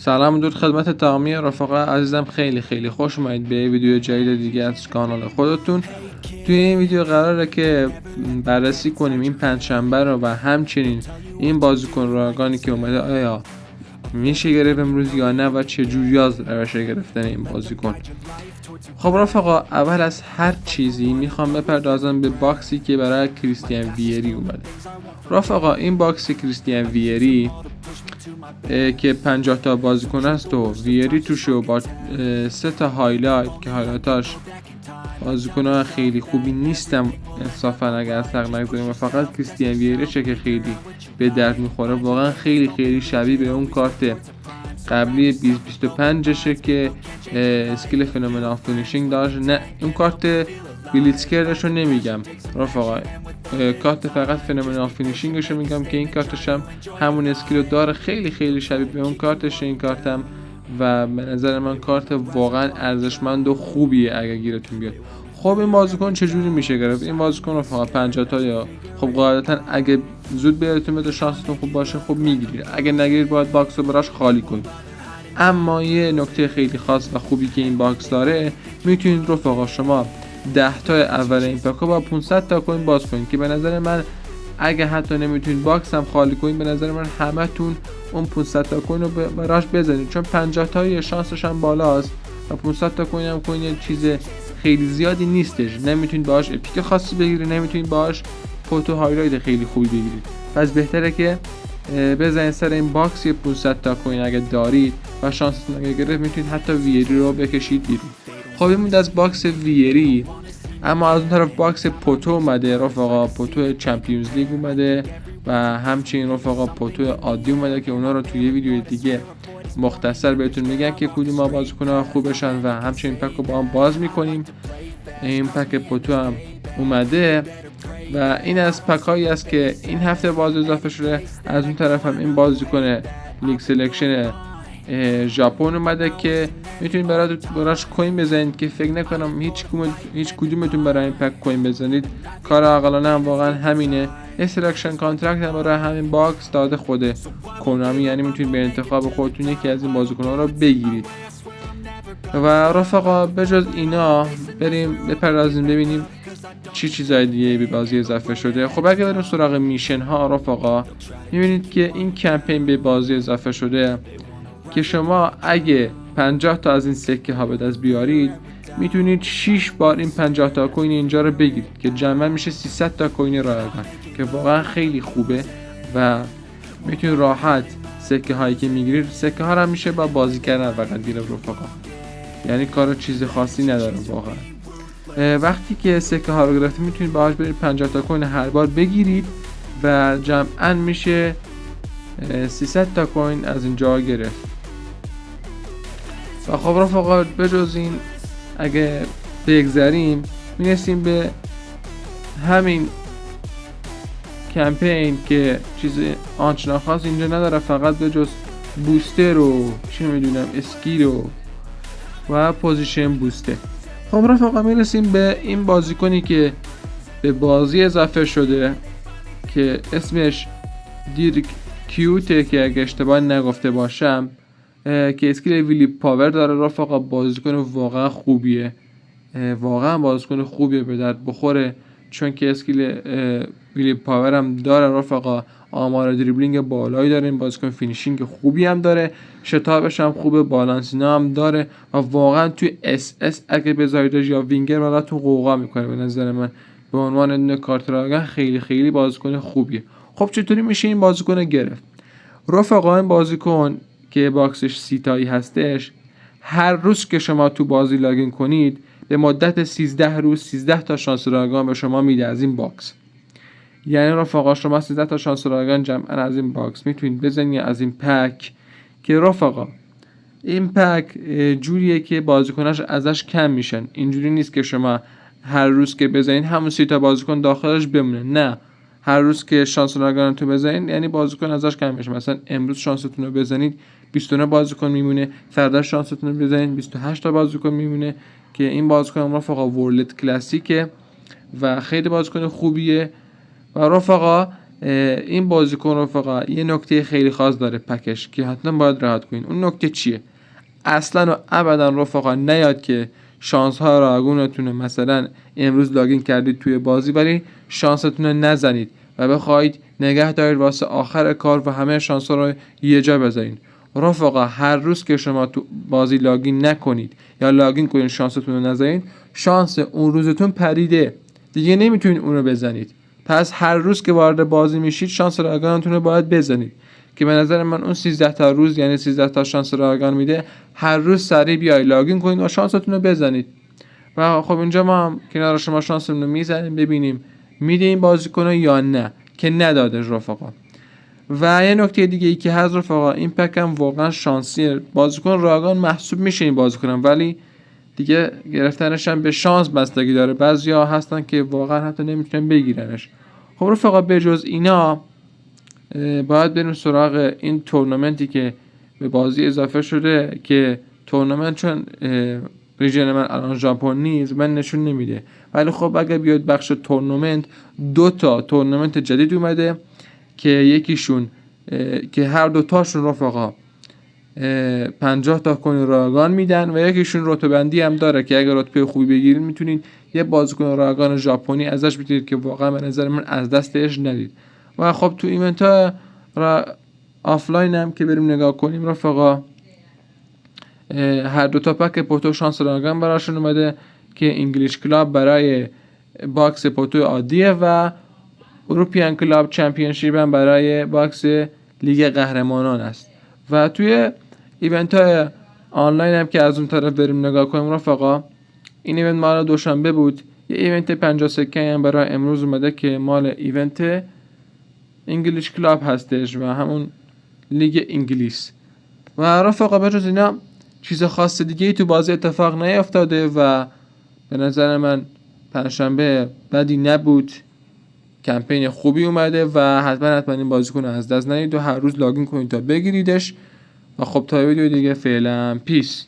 سلام درود خدمت تمامی رفقا عزیزم. خیلی خوش اومدید به ویدیو جدید دیگه از کانال خودتون. توی این ویدیو قراره که بررسی کنیم این پنجشنبه رو و همچنین این بازیکن رایگانی که اومده آیا میشه گرفت امروز یا نه و چه جوری از روش گرفتن این بازیکن. خب رفقا، اول از هر چیزی میخوام بپردازم به باکسی که برای کریستیان ویری اومده. رفقا این باکس کریستیان ویری که 50 تا بازیکن است و ویری توشه و با 3 تا هایلایت که هایلایتاش بازیکن‌ها خیلی خوبی نیستم انصافا اگر از حق نگذاریم و فقط کریستیان ویری چه که خیلی به درد میخوره. واقعا خیلی شبیه به اون کارت قبلی 2025شه که اسکیل فنومنال فینیشینگ داشت. نه اون کارت بلیتسکرش رو نمیگم رفقا، کارت فقط فنومنال فینیشینگش رو میگم که این کارتش هم همون اسکیل رو داره. خیلی شبیه به اون کارتشه این کارتم و به نظر من کارت واقعا ارزشمند و خوبیه اگه گیرتون بیاد. خب این بازیکن چجوری میشه گرفت؟ این بازیکن رو فقط 50 تا یا خب قاعدتا اگه زود بیارتون بده شانستون خوب باشه خب میگیرید، اگه نگیرید باید باکس رو براش خالی کنید. اما یه نکته خیلی خاص و خوبی که این باکس داره، میتونید رفقا شما 10 تا اول این پاکو با 500 تا کوین باز کنید که به نظر من اگه حتی نمیتونید باکس هم خالی کنید به نظر من همتون اون 500 تا کوین رو براش بزنید، چون 50 تا شانسش هم بالاست و 500 تا کوین هم کوین چیز خیلی زیادی نیستش. نمیتونید باهاش اپیک خاصی بگیرید، نمیتونید باهاش فوتو هایلایت خیلی خوبی بگیرید. پس بهتره که بزنید سر این باکس 500 تا کوین اگه دارید و شانستون اگه گرفت میتونید حتی ویری رو بکشید بیرون. خب این بود از باکس ویری. اما از اون طرف باکس پوتو اومده رفقا، پوتو چمپیونز لیگ اومده و همچنین رفقا پوتو عادی اومده که اونا رو توی ویدیو دیگه مختصر بهتون میگن که کدوم ها بازیکن‌ها خوبشن و همچنین پک رو با هم باز میکنیم. این پک پوتو هم اومده و این از پک هایی است که این هفته باز اضافه شده. از اون طرف هم این بازیکن لیگ سلکشن ژاپن اومده که میتونید براش کوین بزنید که فکر نکنم هیچ کدومتون برای این پک کوین بزنید. کار عاقلانه هم واقعا همینه. سلکشن کانترکت هم برای همین باکس داده خود کنامی، یعنی میتونید به انتخاب خودتون یکی از این بازیکن‌ها رو بگیرید. و رفقا بجز اینا بریم بپردازیم ببینیم چی چیزای دیگه به بازی اضافه شده. خب اگه بریم سراغ میشن ها رفقا، میبینید که این کمپین به بازی اضافه شده که شما اگه 50 تا از این سکه ها به دست بیارید میتونید 6 بار این 50 تا کوین اینجا رو بگیرید که جمع میشه 300 تا کوین رایگان که واقعا خیلی خوبه و میتونید راحت سکه هایی که میگیرید سکه ها رو میشه با بازی کردن فقط گرفت رفقا، یعنی کار چیز خاصی نداره واقعا. وقتی که سکه ها رو گرفتید میتونید باهاش برید 50 تا کوین هر بار بگیرید و جمعاً میشه 300 تا کوین از اینجا گرفت. و خب رفقا بجز این اگه بگذریم میرسیم به همین کمپین که چیز آنچنان خاص اینجا نداره، فقط به جز بوستر و چی میدونم اسکیل و پوزیشن بوسته. خب رفقا میرسیم به این بازیکنی که به بازی اضافه شده که اسمش دیرک کیوته که اگه اشتباه نگفته باشم که اسکیل ویلی پاور داره رفقا. بازیکن واقعا خوبیه، واقعا بازیکن خوبیه به درد بخوره، چون که اسکیل ویلی پاور هم داره رفقا، آمار دریبلینگ بالایی داره، این بازیکن فینیشینگ خوبی هم داره، شتابش هم خوبه، بالانسینا هم داره و واقعا توی اس اس اگه بذاریدش یا وینگر براتون قوقا میکنه. به نظر من به عنوان این کارت راگن خیلی بازیکن خوبیه. خب چطوری میشه این بازیکن گرفت رفقا؟ این بازیکن که باکسش 30 تایی هستش، هر روز که شما تو بازی لاگین کنید به مدت 13 روز 13 تا شانس رایگان به شما میده از این باکس. یعنی رفقا شما 13 تا شانس رایگان جمعا از این باکس میتونید بزنید از این پک که رفقا این پک جوریه که بازیکناش ازش کم میشن. اینجوری نیست که شما هر روز که بزنید همون 30 تا بازیکن داخلش بمونه، نه، هر روز که شانس رایگانتون بزنید یعنی بازیکن ازش کم میشه. مثلا امروز شانستون رو بزنید 29 بازیکن میمونه، فردا شانستون رو بزنید 28 تا بازیکن میمونه که این بازیکن رفقا ورلد کلاسیکه و خیلی بازیکن خوبیه. و رفقا این بازیکن رفقا یه نکته خیلی خاص داره پکش که حتما باید رعایت کنین. اون نکته چیه؟ اصلا و ابدا رفقا نیاد که شانس ها راگونتونه، مثلا امروز لاگین کردید توی بازی ولی شانستون رو نزنید و بخواید نگه دارید واسه آخر کار و همه شانس ها رو یه جا بذارید. رفقا هر روز که شما تو بازی لاگین نکنید یا لاگین کنید شانستون رو نزنید، شانس اون روزتون پریده دیگه، نمیتونید اون رو بزنید. پس هر روز که وارد بازی میشید شانس راگانتون رو باید بزنید که به نظر من اون 13 تا روز یعنی 13 تا شانس راگان میده. هر روز سریع بیای لاگین کنید و شانستون رو بزنید. و خب اینجا ما هم کنار شما شانسمون رو میزنیم ببینیم میده این بازیکن یا نه، که نداده رفقا. و یه نکته دیگه ای که هست رفقا، این پک هم واقعا شانسیه. بازیکن راگان محسوب میشه این بازیکن، ولی دیگه گرفتنش هم به شانس بستگی داره. بعضیا هستن که واقعا حتی نمیتونن بگیرنش. خب رفقا به جز اینا باید بریم سراغ این تورنمنتی که به بازی اضافه شده، که تورنمنت چون ریژن من الان ژاپن نیست من نشون نمیده، ولی خب اگه بیاد بخش تورنمنت 2 تا تورنمنت جدید اومده که یکیشون که هر دوتاشون رفقا 50 تا کوین راگان میدن و یکیشون رتبه بندی هم داره که اگه رتبه خوبی بگیرید میتونید یه بازیکن راگان ژاپنی ازش بگیرید که واقعا به نظر من از دستش ندید. و خب تو ایونت ها آفلاین هم که بریم نگاه کنیم رفقا، هر دو تا پک پوتو شانس راگان براشون اومده که انگلیش کلاب برای باکس پوتو عادیه و اروپیان کلاب چمپیونشیپ هم برای باکس لیگ قهرمانان است. و توی ایونت های آنلاین هم که از اون طرف بریم نگاه کنیم رفقا، این ایونت مال دوشنبه بود، یه ایونت 50 سکه هم برای امروز اومده که مال ایونت انگلیش کلاب هستش و همون لیگ انگلیس. و رفقا بجز اینا چیز خاص دیگه ای تو بازی اتفاق نیفتاده و به نظر من پنجشنبه بدی نبود، کمپین خوبی اومده و حتما این بازیکن از دست ندید و هر روز لاگین کنید تا بگیریدش. و خب تا ویدیو دیگه فعلا پیس.